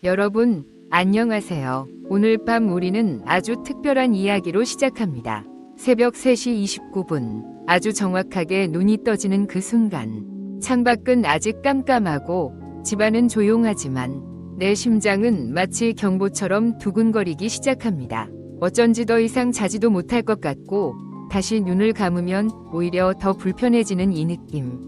여러분, 안녕하세요. 오늘 밤 우리는 아주 특별한 이야기로 시작합니다. 새벽 3시 29분, 아주 정확하게 눈이 떠지는 그 순간. 창밖은 아직 깜깜하고 집안은 조용하지만 내 심장은 마치 경보처럼 두근거리기 시작합니다. 어쩐지 더 이상 자지도 못할 것 같고 다시 눈을 감으면 오히려 더 불편해지는 이 느낌.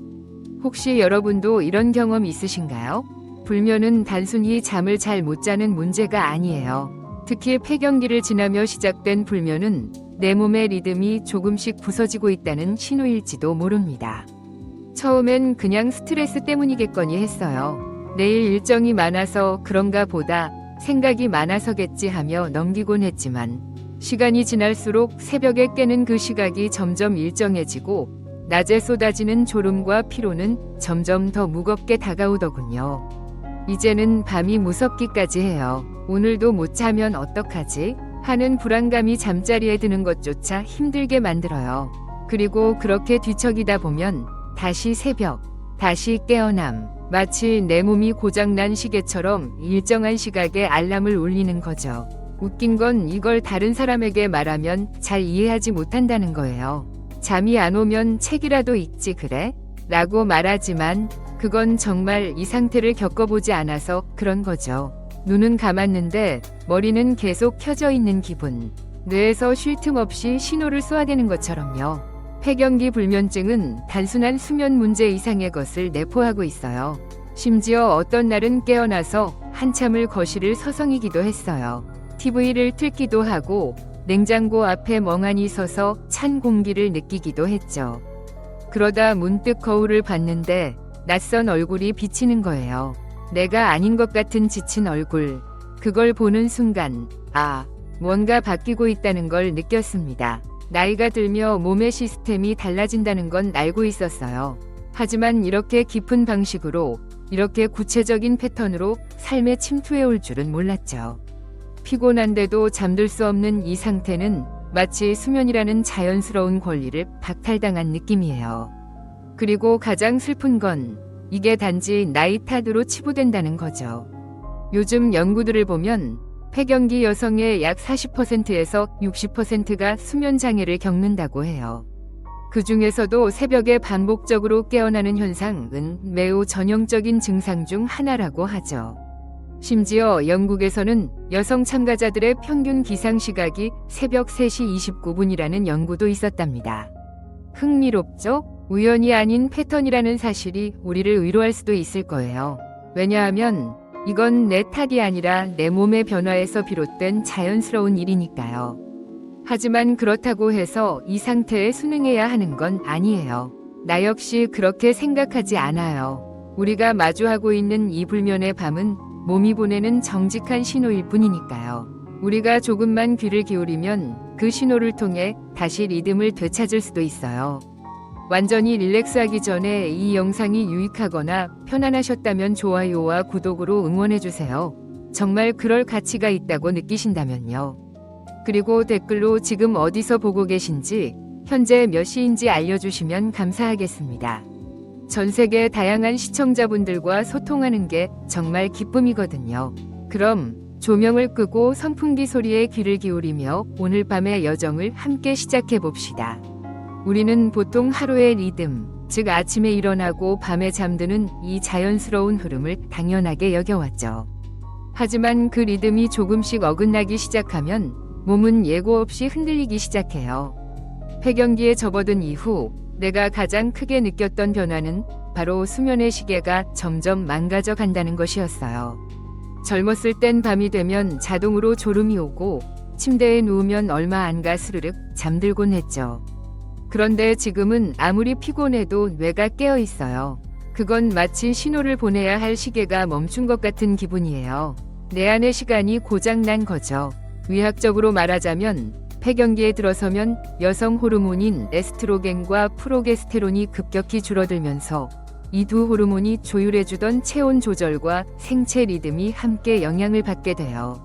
혹시 여러분도 이런 경험 있으신가요? 불면은 단순히 잠을 잘 못 자는 문제가 아니에요. 특히 폐경기를 지나며 시작된 불면은 내 몸의 리듬이 조금씩 부서지고 있다는 신호일지도 모릅니다. 처음엔 그냥 스트레스 때문이겠거니 했어요. 내일 일정이 많아서 그런가 보다, 생각이 많아서겠지 하며 넘기곤 했지만 시간이 지날수록 새벽에 깨는 그 시각이 점점 일정해지고 낮에 쏟아지는 졸음과 피로는 점점 더 무겁게 다가오더군요. 이제는 밤이 무섭기까지 해요. 오늘도 못 자면 어떡하지? 하는 불안감이 잠자리에 드는 것조차 힘들게 만들어요. 그리고 그렇게 뒤척이다 보면 다시 새벽, 다시 깨어남. 마치 내 몸이 고장난 시계처럼 일정한 시각에 알람을 울리는 거죠. 웃긴 건 이걸 다른 사람에게 말하면 잘 이해하지 못한다는 거예요. 잠이 안 오면 책이라도 읽지 그래? 라고 말하지만 그건 정말 이 상태를 겪어보지 않아서 그런 거죠. 눈은 감았는데 머리는 계속 켜져 있는 기분. 뇌에서 쉴 틈 없이 신호를 쏘아대는 것처럼요. 폐경기 불면증은 단순한 수면 문제 이상의 것을 내포하고 있어요. 심지어 어떤 날은 깨어나서 한참을 거실을 서성이기도 했어요. TV를 틀기도 하고 냉장고 앞에 멍하니 서서 찬 공기를 느끼기도 했죠. 그러다 문득 거울을 봤는데 낯선 얼굴이 비치는 거예요. 내가 아닌 것 같은 지친 얼굴. 그걸 보는 순간, 뭔가 바뀌고 있다는 걸 느꼈습니다. 나이가 들며 몸의 시스템이 달라진다는 건 알고 있었어요. 하지만 이렇게 깊은 방식으로, 이렇게 구체적인 패턴으로 삶에 침투해 올 줄은 몰랐죠. 피곤한데도 잠들 수 없는 이 상태는 마치 수면이라는 자연스러운 권리를 박탈당한 느낌이에요. 그리고 가장 슬픈 건 이게 단지 나이 탓으로 치부된다는 거죠. 요즘 연구들을 보면 폐경기 여성의 약 40%에서 60%가 수면 장애를 겪는다고 해요. 그 중에서도 새벽에 반복적으로 깨어나는 현상은 매우 전형적인 증상 중 하나라고 하죠. 심지어 영국에서는 여성 참가자들의 평균 기상 시각이 새벽 3시 29분이라는 연구도 있었답니다. 흥미롭죠? 우연이 아닌 패턴이라는 사실이 우리를 위로할 수도 있을 거예요. 왜냐하면 이건 내 탓이 아니라 내 몸의 변화에서 비롯된 자연스러운 일이니까요. 하지만 그렇다고 해서 이 상태에 순응해야 하는 건 아니에요. 나 역시 그렇게 생각하지 않아요. 우리가 마주하고 있는 이 불면의 밤은 몸이 보내는 정직한 신호일 뿐이니까요. 우리가 조금만 귀를 기울이면 그 신호를 통해 다시 리듬을 되찾을 수도 있어요. 완전히 릴렉스하기 전에 이 영상이 유익하거나 편안하셨다면 좋아요와 구독으로 응원해주세요. 정말 그럴 가치가 있다고 느끼신다면요. 그리고 댓글로 지금 어디서 보고 계신지, 현재 몇 시인지 알려주시면 감사하겠습니다. 전 세계 다양한 시청자분들과 소통하는 게 정말 기쁨이거든요. 그럼 조명을 끄고 선풍기 소리에 귀를 기울이며 오늘 밤의 여정을 함께 시작해 봅시다. 우리는 보통 하루의 리듬, 즉 아침에 일어나고 밤에 잠드는 이 자연스러운 흐름을 당연하게 여겨왔죠. 하지만 그 리듬이 조금씩 어긋나기 시작하면 몸은 예고 없이 흔들리기 시작해요. 폐경기에 접어든 이후 내가 가장 크게 느꼈던 변화는 바로 수면의 시계가 점점 망가져 간다는 것이었어요. 젊었을 땐 밤이 되면 자동으로 졸음이 오고 침대에 누우면 얼마 안 가 스르륵 잠들곤 했죠. 그런데 지금은 아무리 피곤해도 뇌가 깨어 있어요. 그건 마치 신호를 보내야 할 시계가 멈춘 것 같은 기분이에요. 내 안의 시간이 고장난 거죠. 의학적으로 말하자면 폐경기에 들어서면 여성 호르몬인 에스트로겐과 프로게스테론이 급격히 줄어들면서 이 두 호르몬이 조율해주던 체온 조절과 생체 리듬이 함께 영향을 받게 돼요.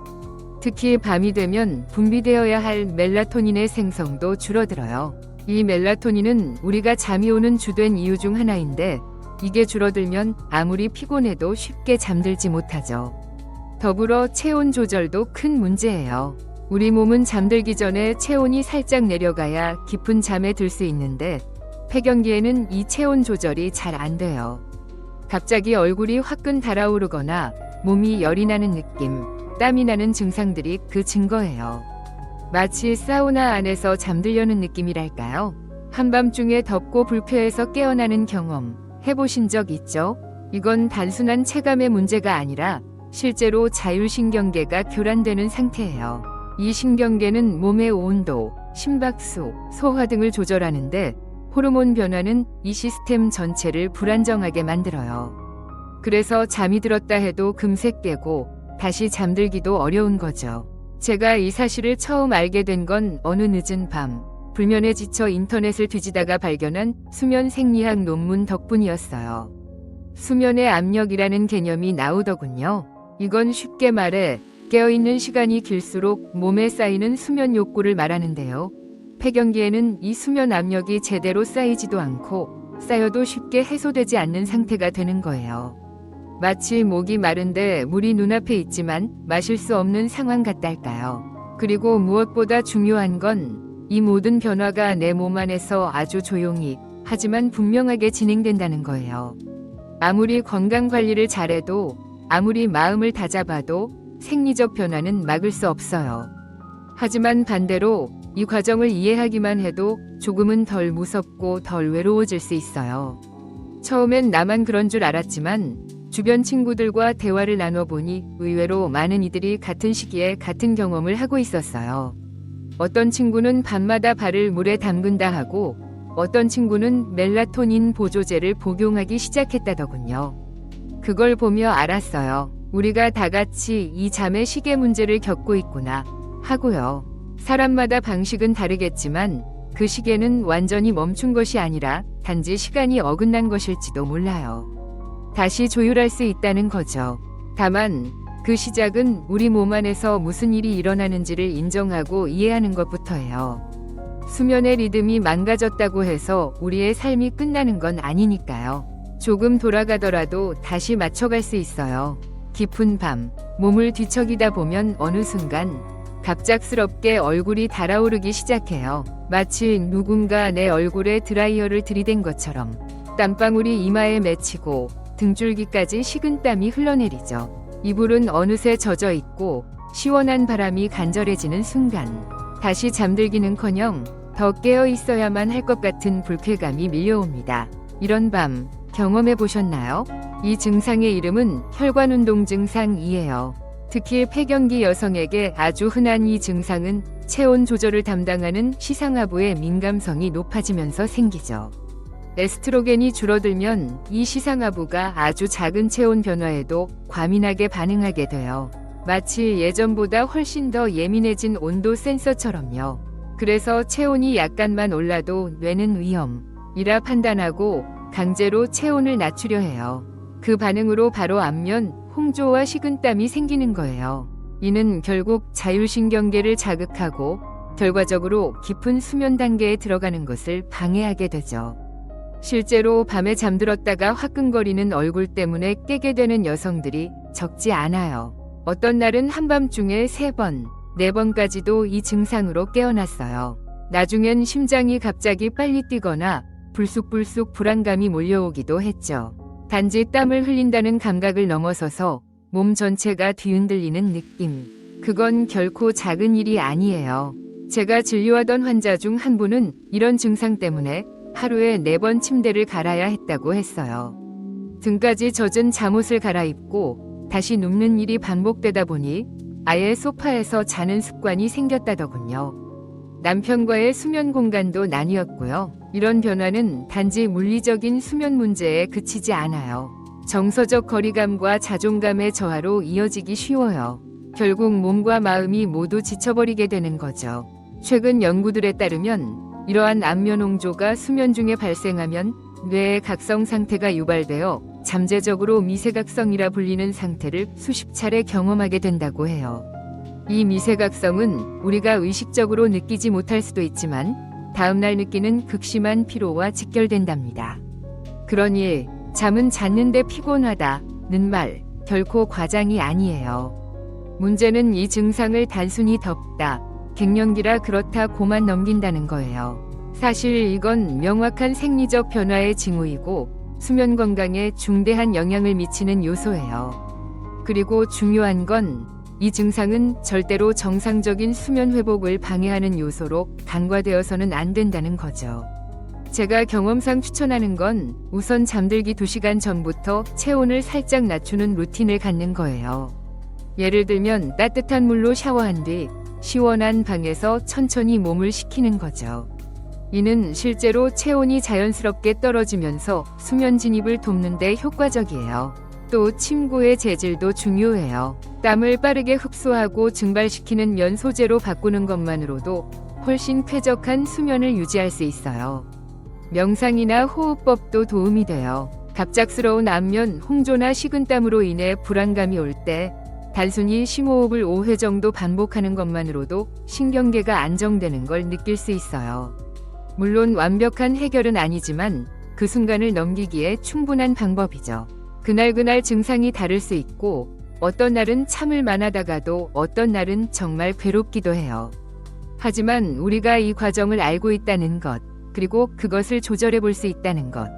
특히 밤이 되면 분비되어야 할 멜라토닌의 생성도 줄어들어요. 이 멜라토닌은 우리가 잠이 오는 주된 이유 중 하나인데 이게 줄어들면 아무리 피곤해도 쉽게 잠들지 못하죠. 더불어 체온 조절도 큰 문제예요. 우리 몸은 잠들기 전에 체온이 살짝 내려가야 깊은 잠에 들 수 있는데 폐경기에는 이 체온 조절이 잘 안 돼요. 갑자기 얼굴이 화끈 달아오르거나 몸이 열이 나는 느낌, 땀이 나는 증상들이 그 증거예요. 마치 사우나 안에서 잠들려는 느낌이랄까요? 한밤중에 덥고 불쾌해서 깨어나는 경험 해보신 적 있죠? 이건 단순한 체감의 문제가 아니라 실제로 자율신경계가 교란되는 상태예요. 이 신경계는 몸의 온도, 심박수, 소화 등을 조절하는데 호르몬 변화는 이 시스템 전체를 불안정하게 만들어요. 그래서 잠이 들었다 해도 금세 깨고 다시 잠들기도 어려운 거죠. 제가 이 사실을 처음 알게 된 건 어느 늦은 밤, 불면에 지쳐 인터넷을 뒤지다가 발견한 수면 생리학 논문 덕분이었어요. 수면의 압력이라는 개념이 나오더군요. 이건 쉽게 말해 깨어있는 시간이 길수록 몸에 쌓이는 수면 욕구를 말하는데요. 폐경기에는 이 수면 압력이 제대로 쌓이지도 않고 쌓여도 쉽게 해소되지 않는 상태가 되는 거예요. 마치 목이 마른데 물이 눈앞에 있지만 마실 수 없는 상황 같달까요. 그리고 무엇보다 중요한 건 이 모든 변화가 내 몸 안에서 아주 조용히 하지만 분명하게 진행된다는 거예요. 아무리 건강 관리를 잘해도 아무리 마음을 다잡아도 생리적 변화는 막을 수 없어요. 하지만 반대로 이 과정을 이해하기만 해도 조금은 덜 무섭고 덜 외로워질 수 있어요. 처음엔 나만 그런 줄 알았지만 주변 친구들과 대화를 나눠보니 의외로 많은 이들이 같은 시기에 같은 경험을 하고 있었어요. 어떤 친구는 밤마다 발을 물에 담근다 하고 어떤 친구는 멜라토닌 보조제를 복용하기 시작했다더군요. 그걸 보며 알았어요. 우리가 다 같이 이 잠의 시계 문제를 겪고 있구나 하고요. 사람마다 방식은 다르겠지만 그 시계는 완전히 멈춘 것이 아니라 단지 시간이 어긋난 것일지도 몰라요. 다시 조율할 수 있다는 거죠. 다만 그 시작은 우리 몸 안에서 무슨 일이 일어나는지를 인정하고 이해하는 것부터예요. 수면의 리듬이 망가졌다고 해서 우리의 삶이 끝나는 건 아니니까요. 조금 돌아가더라도 다시 맞춰갈 수 있어요. 깊은 밤, 몸을 뒤척이다 보면 어느 순간 갑작스럽게 얼굴이 달아오르기 시작해요. 마치 누군가 내 얼굴에 드라이어를 들이댄 것처럼 땀방울이 이마에 맺히고 등줄기까지 식은땀이 흘러내리죠. 이불은 어느새 젖어 있고 시원한 바람이 간절해지는 순간 다시 잠들기는커녕 더 깨어 있어야만 할 것 같은 불쾌감이 밀려옵니다. 이런 밤 경험해 보셨나요? 이 증상의 이름은 혈관운동 증상 2예요. 특히 폐경기 여성에게 아주 흔한 이 증상은 체온 조절을 담당하는 시상하부의 민감성이 높아지면서 생기죠. 에스트로겐이 줄어들면 이 시상하부가 아주 작은 체온 변화에도 과민하게 반응하게 돼요. 마치 예전보다 훨씬 더 예민해진 온도 센서처럼요. 그래서 체온이 약간만 올라도 뇌는 위험이라 판단하고 강제로 체온을 낮추려 해요. 그 반응으로 바로 안면, 홍조와 식은땀이 생기는 거예요. 이는 결국 자율신경계를 자극하고 결과적으로 깊은 수면 단계에 들어가는 것을 방해하게 되죠. 실제로 밤에 잠들었다가 화끈거리는 얼굴 때문에 깨게 되는 여성들이 적지 않아요. 어떤 날은 한밤중에 3번, 4번까지도 이 증상으로 깨어났어요. 나중엔 심장이 갑자기 빨리 뛰거나 불쑥불쑥 불안감이 몰려오기도 했죠. 단지 땀을 흘린다는 감각을 넘어서서 몸 전체가 뒤흔들리는 느낌. 그건 결코 작은 일이 아니에요. 제가 진료하던 환자 중 한 분은 이런 증상 때문에 하루에 4번 침대를 갈아야 했다고 했어요. 등까지 젖은 잠옷을 갈아입고 다시 눕는 일이 반복되다 보니 아예 소파에서 자는 습관이 생겼다더군요. 남편과의 수면 공간도 나뉘었고요. 이런 변화는 단지 물리적인 수면 문제에 그치지 않아요. 정서적 거리감과 자존감의 저하로 이어지기 쉬워요. 결국 몸과 마음이 모두 지쳐버리게 되는 거죠. 최근 연구들에 따르면 이러한 안면 홍조가 수면 중에 발생하면 뇌의 각성 상태가 유발되어 잠재적으로 미세각성이라 불리는 상태를 수십 차례 경험하게 된다고 해요. 이 미세각성은 우리가 의식적으로 느끼지 못할 수도 있지만 다음날 느끼는 극심한 피로와 직결된답니다. 그러니 잠은 잤는데 피곤하다는 말 결코 과장이 아니에요. 문제는 이 증상을 단순히 덮다, 갱년기라 그렇다고만 넘긴다는 거예요. 사실 이건 명확한 생리적 변화의 징후이고 수면 건강에 중대한 영향을 미치는 요소예요. 그리고 중요한 건 이 증상은 절대로 정상적인 수면 회복을 방해하는 요소로 간과되어서는 안 된다는 거죠. 제가 경험상 추천하는 건 우선 잠들기 2시간 전부터 체온을 살짝 낮추는 루틴을 갖는 거예요. 예를 들면 따뜻한 물로 샤워한 뒤 시원한 방에서 천천히 몸을 식히는 거죠. 이는 실제로 체온이 자연스럽게 떨어지면서 수면 진입을 돕는 데 효과적이에요. 또 침구의 재질도 중요해요. 땀을 빠르게 흡수하고 증발시키는 면 소재로 바꾸는 것만으로도 훨씬 쾌적한 수면을 유지할 수 있어요. 명상이나 호흡법도 도움이 돼요. 갑작스러운 안면 홍조나 식은땀으로 인해 불안감이 올 때 단순히 심호흡을 5회 정도 반복하는 것만으로도 신경계가 안정되는 걸 느낄 수 있어요. 물론 완벽한 해결은 아니지만 그 순간을 넘기기에 충분한 방법이죠. 그날 증상이 다를 수 있고 어떤 날은 참을 만하다가도 어떤 날은 정말 괴롭기도 해요. 하지만 우리가 이 과정을 알고 있다는 것, 그리고 그것을 조절해 볼 수 있다는 것,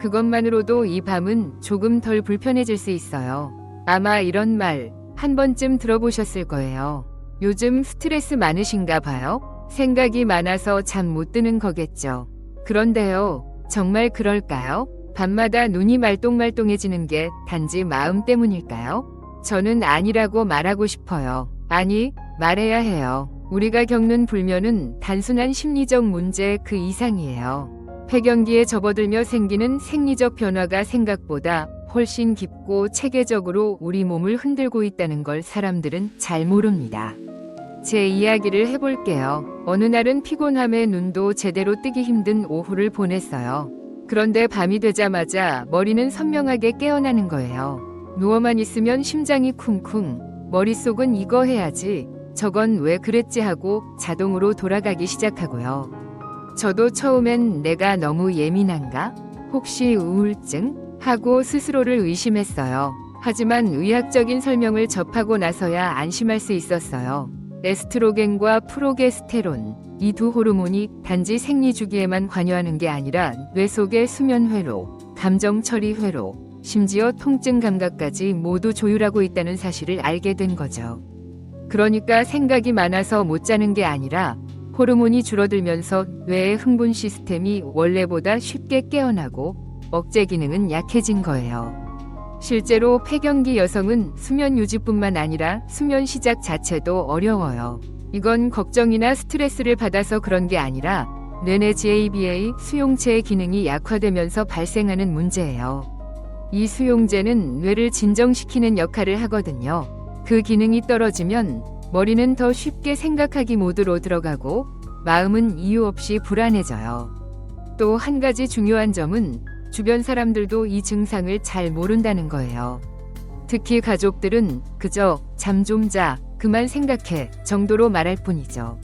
그것만으로도 이 밤은 조금 덜 불편해질 수 있어요. 아마 이런 말 한 번쯤 들어보셨을 거예요. 요즘 스트레스 많으신가 봐요? 생각이 많아서 잠 못 드는 거겠죠. 그런데요, 정말 그럴까요? 밤마다 눈이 말똥말똥해지는 게 단지 마음 때문일까요? 저는 아니라고 말하고 싶어요. 아니, 말해야 해요. 우리가 겪는 불면은 단순한 심리적 문제 그 이상이에요. 폐경기에 접어들며 생기는 생리적 변화가 생각보다 훨씬 깊고 체계적으로 우리 몸을 흔들고 있다는 걸 사람들은 잘 모릅니다. 제 이야기를 해볼게요. 어느 날은 피곤함에 눈도 제대로 뜨기 힘든 오후를 보냈어요. 그런데 밤이 되자마자 머리는 선명하게 깨어나는 거예요. 누워만 있으면 심장이 쿵쿵, 머릿속은 이거 해야지, 저건 왜 그랬지 하고 자동으로 돌아가기 시작하고요. 저도 처음엔 내가 너무 예민한가? 혹시 우울증? 하고 스스로를 의심했어요. 하지만 의학적인 설명을 접하고 나서야 안심할 수 있었어요. 에스트로겐과 프로게스테론, 이 두 호르몬이 단지 생리 주기에만 관여하는 게 아니라 뇌 속의 수면 회로, 감정 처리 회로, 심지어 통증 감각까지 모두 조율하고 있다는 사실을 알게 된 거죠. 그러니까 생각이 많아서 못 자는 게 아니라 호르몬이 줄어들면서 뇌의 흥분 시스템이 원래보다 쉽게 깨어나고 억제 기능은 약해진 거예요. 실제로 폐경기 여성은 수면 유지뿐만 아니라 수면 시작 자체도 어려워요. 이건 걱정이나 스트레스를 받아서 그런 게 아니라 뇌내 GABA 수용체의 기능이 약화되면서 발생하는 문제예요. 이 수용제는 뇌를 진정시키는 역할을 하거든요. 그 기능이 떨어지면 머리는 더 쉽게 생각하기 모드로 들어가고 마음은 이유 없이 불안해져요. 또 한 가지 중요한 점은 주변 사람들도 이 증상을 잘 모른다는 거예요. 특히 가족들은 그저 잠 좀 자, 그만 생각해 정도로 말할 뿐이죠.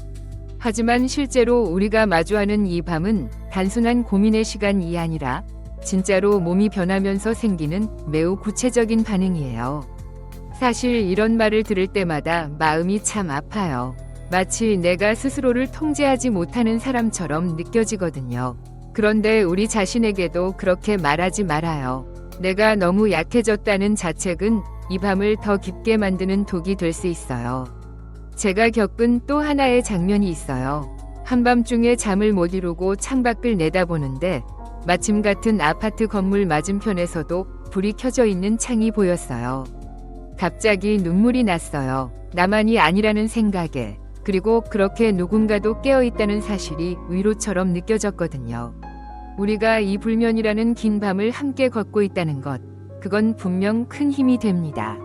하지만 실제로 우리가 마주하는 이 밤은 단순한 고민의 시간이 아니라 진짜로 몸이 변하면서 생기는 매우 구체적인 반응이에요. 사실 이런 말을 들을 때마다 마음이 참 아파요. 마치 내가 스스로를 통제하지 못하는 사람처럼 느껴지거든요. 그런데 우리 자신에게도 그렇게 말하지 말아요. 내가 너무 약해졌다는 자책은 이 밤을 더 깊게 만드는 독이 될 수 있어요. 제가 겪은 또 하나의 장면이 있어요. 한밤중에 잠을 못 이루고 창밖을 내다보는데 마침 같은 아파트 건물 맞은편에서도 불이 켜져 있는 창이 보였어요. 갑자기 눈물이 났어요. 나만이 아니라는 생각에, 그리고 그렇게 누군가도 깨어있다는 사실이 위로처럼 느껴졌거든요. 우리가 이 불면이라는 긴 밤을 함께 걷고 있다는 것, 그건 분명 큰 힘이 됩니다.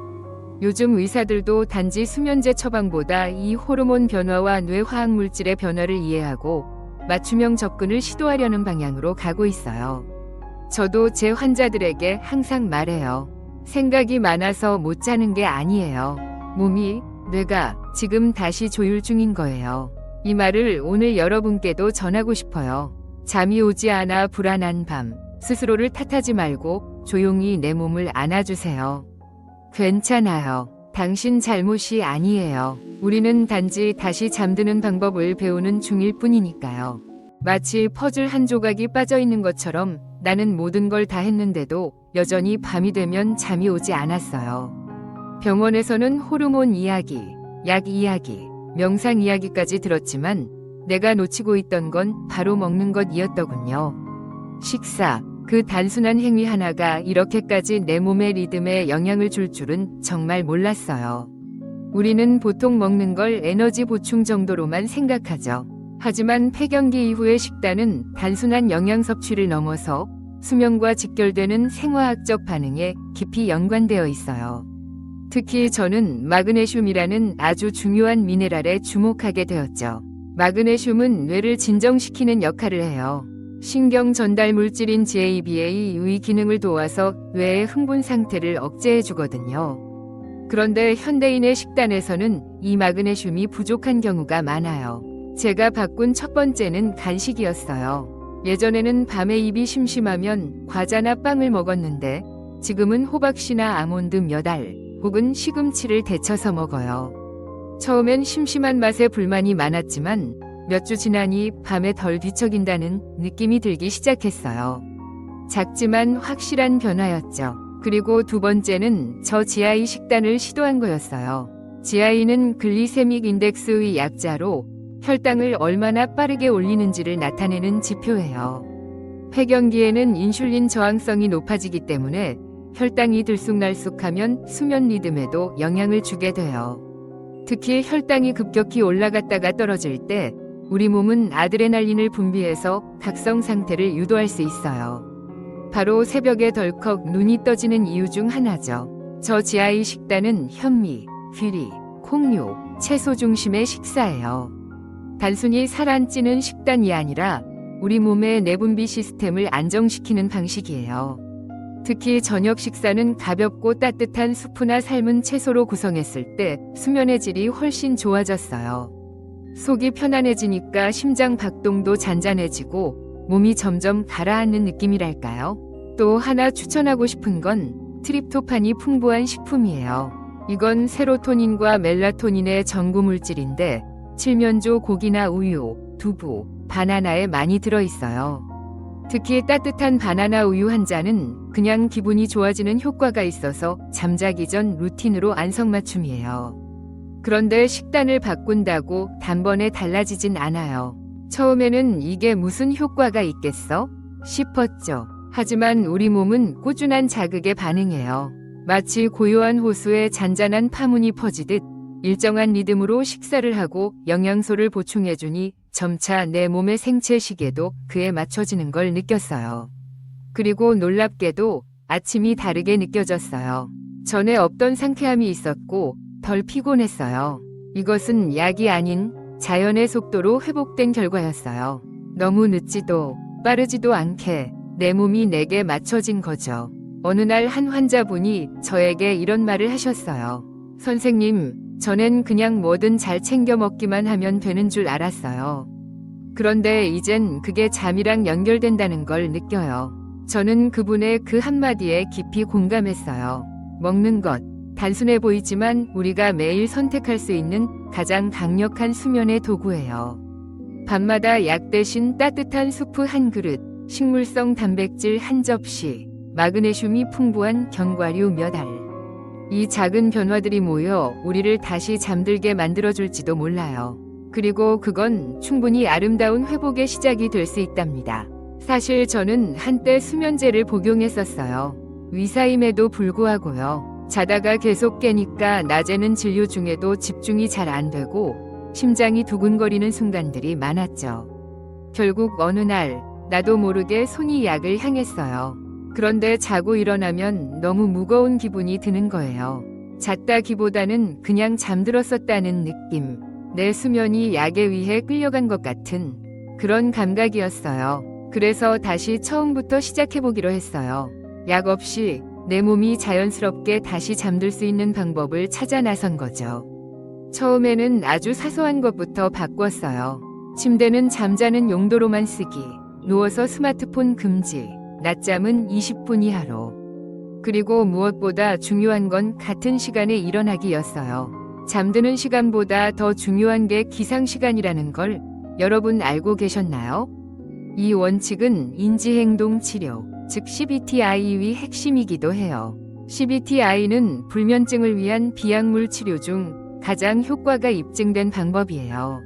요즘 의사들도 단지 수면제 처방보다 이 호르몬 변화와 뇌 화학 물질의 변화를 이해하고 맞춤형 접근을 시도하려는 방향으로 가고 있어요. 저도 제 환자들에게 항상 말해요. 생각이 많아서 못 자는 게 아니에요. 몸이, 뇌가 지금 다시 조율 중인 거예요. 이 말을 오늘 여러분께도 전하고 싶어요. 잠이 오지 않아 불안한 밤, 스스로를 탓하지 말고 조용히 내 몸을 안아주세요. 괜찮아요. 당신 잘못이 아니에요. 우리는 단지 다시 잠드는 방법을 배우는 중일 뿐이니까요. 마치 퍼즐 한 조각이 빠져 있는 것처럼 나는 모든 걸 다 했는데도 여전히 밤이 되면 잠이 오지 않았어요. 병원에서는 호르몬 이야기, 약 이야기, 명상 이야기까지 들었지만 내가 놓치고 있던 건 바로 먹는 것이었더군요. 식사, 그 단순한 행위 하나가 이렇게까지 내 몸의 리듬에 영향을 줄 줄은 정말 몰랐어요. 우리는 보통 먹는 걸 에너지 보충 정도로만 생각하죠. 하지만 폐경기 이후의 식단은 단순한 영양 섭취를 넘어서 수면과 직결되는 생화학적 반응에 깊이 연관되어 있어요. 특히 저는 마그네슘이라는 아주 중요한 미네랄에 주목하게 되었죠. 마그네슘은 뇌를 진정시키는 역할을 해요. 신경 전달 물질인 GABA의 기능을 도와서 뇌의 흥분 상태를 억제해 주거든요. 그런데 현대인의 식단에서는 이 마그네슘이 부족한 경우가 많아요. 제가 바꾼 첫 번째는 간식이었어요. 예전에는 밤에 입이 심심하면 과자나 빵을 먹었는데 지금은 호박씨나 아몬드 몇 알 혹은 시금치를 데쳐서 먹어요. 처음엔 심심한 맛에 불만이 많았지만 몇 주 지나니 밤에 덜 뒤척인다는 느낌이 들기 시작했어요. 작지만 확실한 변화였죠. 그리고 두 번째는 저 GI 식단을 시도한 거였어요. GI는 글리세믹 인덱스의 약자로 혈당을 얼마나 빠르게 올리는지를 나타내는 지표예요. 폐경기에는 인슐린 저항성이 높아지기 때문에 혈당이 들쑥날쑥하면 수면 리듬에도 영향을 주게 돼요. 특히 혈당이 급격히 올라갔다가 떨어질 때 우리 몸은 아드레날린을 분비해서 각성 상태를 유도할 수 있어요. 바로 새벽에 덜컥 눈이 떠지는 이유 중 하나죠. 저 GI 식단은 현미, 귀리, 콩류, 채소 중심의 식사예요. 단순히 살 안 찌는 식단이 아니라 우리 몸의 내분비 시스템을 안정시키는 방식이에요. 특히 저녁 식사는 가볍고 따뜻한 수프나 삶은 채소로 구성했을 때 수면의 질이 훨씬 좋아졌어요. 속이 편안해지니까 심장 박동도 잔잔해지고 몸이 점점 가라앉는 느낌이랄까요? 또 하나 추천하고 싶은 건 트립토판이 풍부한 식품이에요. 이건 세로토닌과 멜라토닌의 전구 물질인데 칠면조 고기나 우유, 두부, 바나나에 많이 들어있어요. 특히 따뜻한 바나나 우유 한 잔은 그냥 기분이 좋아지는 효과가 있어서 잠자기 전 루틴으로 안성맞춤이에요. 그런데 식단을 바꾼다고 단번에 달라지진 않아요. 처음에는 이게 무슨 효과가 있겠어? 싶었죠. 하지만 우리 몸은 꾸준한 자극에 반응해요. 마치 고요한 호수에 잔잔한 파문이 퍼지듯 일정한 리듬으로 식사를 하고 영양소를 보충해주니 점차 내 몸의 생체 시계도 그에 맞춰지는 걸 느꼈어요. 그리고 놀랍게도 아침이 다르게 느껴졌어요. 전에 없던 상쾌함이 있었고 덜 피곤했어요. 이것은 약이 아닌 자연의 속도로 회복된 결과였어요. 너무 늦지도 빠르지도 않게 내 몸이 내게 맞춰진 거죠. 어느 날 한 환자분이 저에게 이런 말을 하셨어요. 선생님, 전엔 그냥 뭐든 잘 챙겨 먹기만 하면 되는 줄 알았어요. 그런데 이젠 그게 잠이랑 연결된다는 걸 느껴요. 저는 그분의 그 한마디에 깊이 공감했어요. 먹는 것, 단순해 보이지만 우리가 매일 선택할 수 있는 가장 강력한 수면의 도구예요. 밤마다 약 대신 따뜻한 수프 한 그릇, 식물성 단백질 한 접시, 마그네슘이 풍부한 견과류 몇 알. 이 작은 변화들이 모여 우리를 다시 잠들게 만들어줄지도 몰라요. 그리고 그건 충분히 아름다운 회복의 시작이 될 수 있답니다. 사실 저는 한때 수면제를 복용했었어요. 의사임에도 불구하고요. 자다가 계속 깨니까 낮에는 진료 중에도 집중이 잘 안 되고 심장이 두근거리는 순간들이 많았죠. 결국 어느 날 나도 모르게 손이 약을 향했어요. 그런데 자고 일어나면 너무 무거운 기분이 드는 거예요. 잤다기보다는 그냥 잠들었었다는 느낌. 내 수면이 약에 의해 끌려간 것 같은 그런 감각이었어요. 그래서 다시 처음부터 시작해보기로 했어요. 약 없이 내 몸이 자연스럽게 다시 잠들 수 있는 방법을 찾아 나선 거죠. 처음에는 아주 사소한 것부터 바꿨어요. 침대는 잠자는 용도로만 쓰기, 누워서 스마트폰 금지, 낮잠은 20분 이하로. 그리고 무엇보다 중요한 건 같은 시간에 일어나기였어요. 잠드는 시간보다 더 중요한 게 기상 시간이라는 걸 여러분 알고 계셨나요? 이 원칙은 인지행동 치료, 즉 CBTI의 핵심이기도 해요. CBTI는 불면증을 위한 비약물 치료 중 가장 효과가 입증된 방법이에요.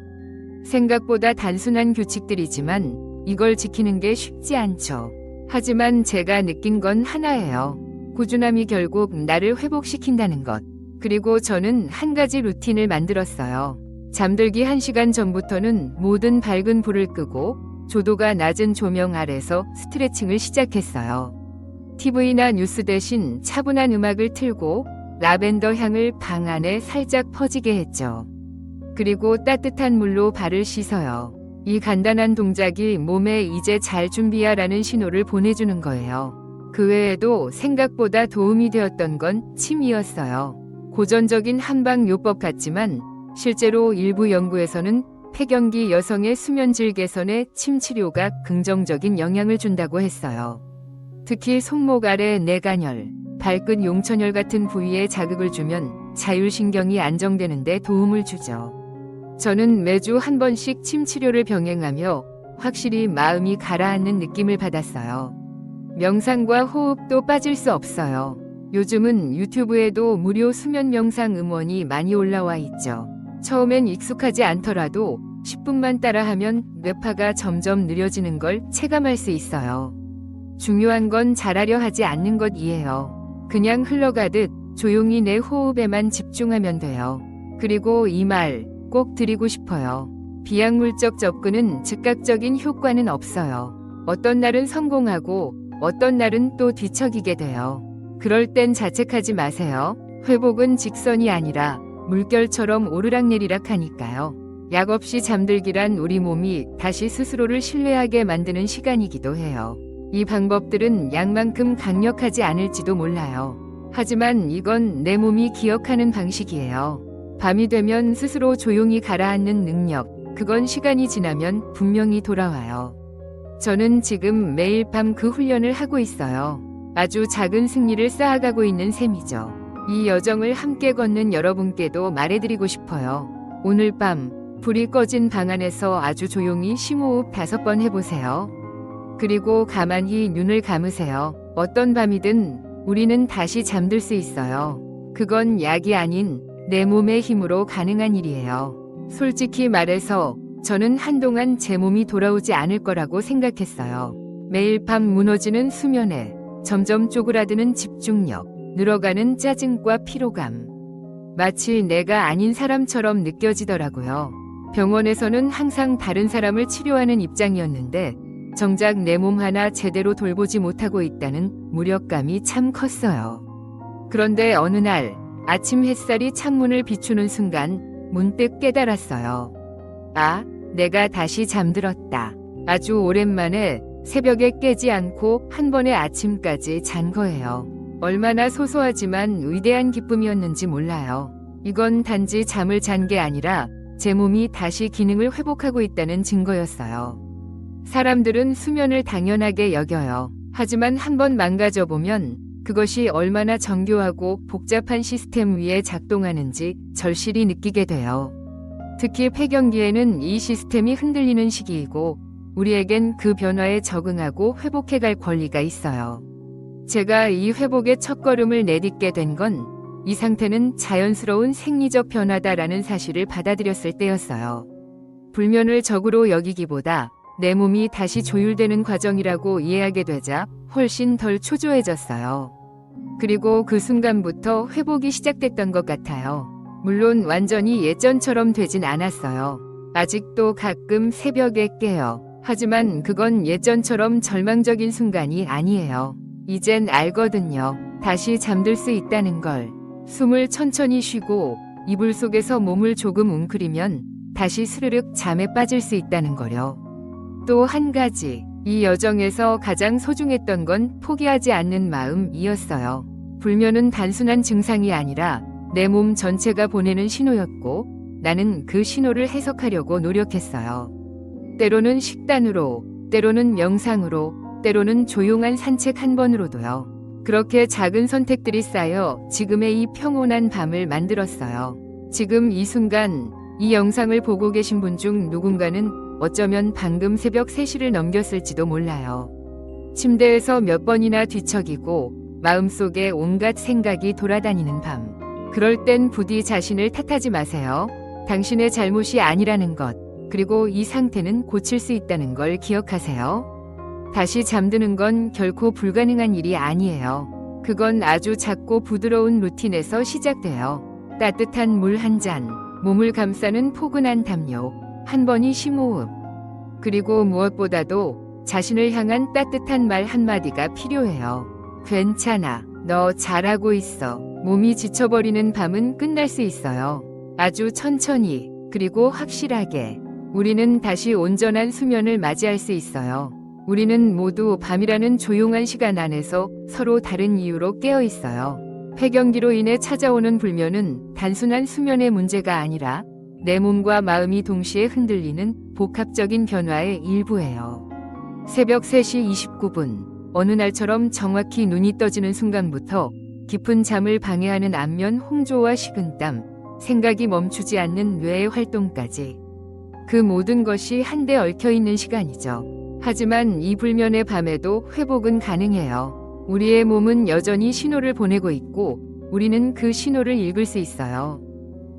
생각보다 단순한 규칙들이지만 이걸 지키는 게 쉽지 않죠. 하지만 제가 느낀 건 하나예요. 꾸준함이 결국 나를 회복시킨다는 것. 그리고 저는 한 가지 루틴을 만들었어요. 잠들기 1시간 전부터는 모든 밝은 불을 끄고 조도가 낮은 조명 아래서 스트레칭을 시작했어요. TV나 뉴스 대신 차분한 음악을 틀고 라벤더 향을 방 안에 살짝 퍼지게 했죠. 그리고 따뜻한 물로 발을 씻어요. 이 간단한 동작이 몸에 이제 잘 준비하라는 신호를 보내주는 거예요. 그 외에도 생각보다 도움이 되었던 건 침이었어요. 고전적인 한방요법 같지만 실제로 일부 연구에서는 폐경기 여성의 수면질 개선에 침 치료가 긍정적인 영향을 준다고 했어요. 특히 손목 아래 내간혈, 발끝 용천혈 같은 부위에 자극을 주면 자율신경이 안정되는 데 도움을 주죠. 저는 매주 한 번씩 침 치료를 병행하며 확실히 마음이 가라앉는 느낌을 받았어요. 명상과 호흡도 빠질 수 없어요. 요즘은 유튜브에도 무료 수면 명상 음원이 많이 올라와 있죠. 처음엔 익숙하지 않더라도 10분만 따라하면 뇌파가 점점 느려지는 걸 체감할 수 있어요. 중요한 건 잘하려 하지 않는 것이에요. 그냥 흘러가듯 조용히 내 호흡에만 집중하면 돼요. 그리고 이 말 꼭 드리고 싶어요. 비약물적 접근은 즉각적인 효과는 없어요. 어떤 날은 성공하고 어떤 날은 또 뒤척이게 돼요. 그럴 땐 자책하지 마세요. 회복은 직선이 아니라 물결처럼 오르락내리락 하니까요. 약 없이 잠들기란 우리 몸이 다시 스스로를 신뢰하게 만드는 시간이기도 해요. 이 방법들은 약만큼 강력하지 않을지도 몰라요. 하지만 이건 내 몸이 기억하는 방식이에요. 밤이 되면 스스로 조용히 가라앉는 능력, 그건 시간이 지나면 분명히 돌아와요. 저는 지금 매일 밤 그 훈련을 하고 있어요. 아주 작은 승리를 쌓아가고 있는 셈이죠. 이 여정을 함께 걷는 여러분께도 말해드리고 싶어요. 오늘 밤 불이 꺼진 방 안에서 아주 조용히 심호흡 5번 해보세요. 그리고 가만히 눈을 감으세요. 어떤 밤이든 우리는 다시 잠들 수 있어요. 그건 약이 아닌 내 몸의 힘으로 가능한 일이에요. 솔직히 말해서 저는 한동안 제 몸이 돌아오지 않을 거라고 생각했어요. 매일 밤 무너지는 수면에 점점 쪼그라드는 집중력, 늘어가는 짜증과 피로감. 마치 내가 아닌 사람처럼 느껴지더라고요. 병원에서는 항상 다른 사람을 치료하는 입장이었는데 정작 내 몸 하나 제대로 돌보지 못하고 있다는 무력감이 참 컸어요. 그런데 어느 날 아침 햇살이 창문을 비추는 순간 문득 깨달았어요. 아, 내가 다시 잠들었다. 아주 오랜만에 새벽에 깨지 않고 한 번에 아침까지 잔 거예요. 얼마나 소소하지만 위대한 기쁨이었는지 몰라요. 이건 단지 잠을 잔 게 아니라 제 몸이 다시 기능을 회복하고 있다는 증거였어요. 사람들은 수면을 당연하게 여겨요. 하지만 한번 망가져보면 그것이 얼마나 정교하고 복잡한 시스템 위에 작동하는지 절실히 느끼게 돼요. 특히 폐경기에는 이 시스템이 흔들리는 시기이고 우리에겐 그 변화에 적응하고 회복해갈 권리가 있어요. 제가 이 회복의 첫걸음을 내딛게 된 건 이 상태는 자연스러운 생리적 변화다라는 사실을 받아들였을 때였어요. 불면을 적으로 여기기보다 내 몸이 다시 조율되는 과정이라고 이해하게 되자 훨씬 덜 초조해졌어요. 그리고 그 순간부터 회복이 시작됐던 것 같아요. 물론 완전히 예전처럼 되진 않았어요. 아직도 가끔 새벽에 깨요. 하지만 그건 예전처럼 절망적인 순간이 아니에요. 이젠 알거든요. 다시 잠들 수 있다는 걸. 숨을 천천히 쉬고 이불 속에서 몸을 조금 웅크리면 다시 스르륵 잠에 빠질 수 있다는 거요. 또 한 가지, 이 여정에서 가장 소중했던 건 포기하지 않는 마음이었어요. 불면은 단순한 증상이 아니라 내 몸 전체가 보내는 신호였고 나는 그 신호를 해석하려고 노력했어요. 때로는 식단으로, 때로는 명상으로, 때로는 조용한 산책 한 번으로도요. 그렇게 작은 선택들이 쌓여 지금의 이 평온한 밤을 만들었어요. 지금 이 순간 이 영상을 보고 계신 분 중 누군가는 어쩌면 방금 새벽 3시를 넘겼을지도 몰라요. 침대에서 몇 번이나 뒤척이고 마음속에 온갖 생각이 돌아다니는 밤. 그럴 땐 부디 자신을 탓하지 마세요. 당신의 잘못이 아니라는 것, 그리고 이 상태는 고칠 수 있다는 걸 기억하세요. 다시 잠드는 건 결코 불가능한 일이 아니에요. 그건 아주 작고 부드러운 루틴에서 시작돼요. 따뜻한 물 한 잔, 몸을 감싸는 포근한 담요, 한 번의 심호흡. 그리고 무엇보다도 자신을 향한 따뜻한 말 한마디가 필요해요. 괜찮아. 너 잘하고 있어. 몸이 지쳐버리는 밤은 끝날 수 있어요. 아주 천천히, 그리고 확실하게. 우리는 다시 온전한 수면을 맞이할 수 있어요. 우리는 모두 밤이라는 조용한 시간 안에서 서로 다른 이유로 깨어 있어요. 폐경기로 인해 찾아오는 불면은 단순한 수면의 문제가 아니라 내 몸과 마음이 동시에 흔들리는 복합적인 변화의 일부예요. 새벽 3시 29분, 어느 날처럼 정확히 눈이 떠지는 순간부터 깊은 잠을 방해하는 안면 홍조와 식은땀, 생각이 멈추지 않는 뇌의 활동까지. 그 모든 것이 한데 얽혀있는 시간이죠. 하지만 이 불면의 밤에도 회복은 가능해요. 우리의 몸은 여전히 신호를 보내고 있고 우리는 그 신호를 읽을 수 있어요.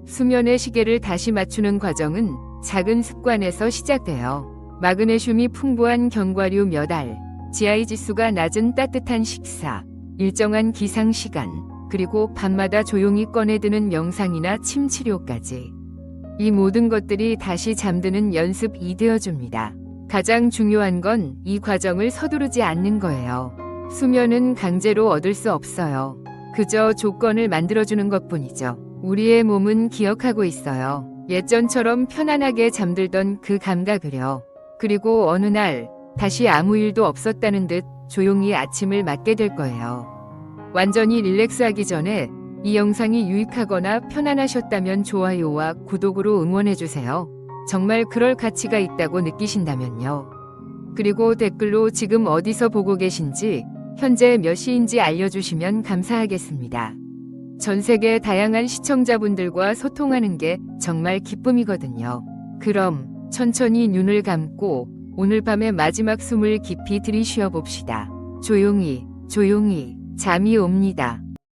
수면의 시계를 다시 맞추는 과정은 작은 습관에서 시작돼요. 마그네슘이 풍부한 견과류 몇 알, GI 지수가 낮은 따뜻한 식사, 일정한 기상 시간, 그리고 밤마다 조용히 꺼내드는 명상이나 침 치료까지. 이 모든 것들이 다시 잠드는 연습이 되어줍니다. 가장 중요한 건 이 과정을 서두르지 않는 거예요. 수면은 강제로 얻을 수 없어요. 그저 조건을 만들어주는 것뿐이죠. 우리의 몸은 기억하고 있어요. 예전처럼 편안하게 잠들던 그 감각을요. 그리고 어느 날 다시 아무 일도 없었다는 듯 조용히 아침을 맞게 될 거예요. 완전히 릴렉스하기 전에 이 영상이 유익하거나 편안하셨다면 좋아요와 구독으로 응원해주세요. 정말 그럴 가치가 있다고 느끼신다면요. 그리고 댓글로 지금 어디서 보고 계신지, 현재 몇 시인지 알려주시면 감사하겠습니다. 전 세계 다양한 시청자분들과 소통하는 게 정말 기쁨이거든요. 그럼 천천히 눈을 감고 오늘 밤의 마지막 숨을 깊이 들이쉬어 봅시다. 조용히, 조용히 잠이 옵니다.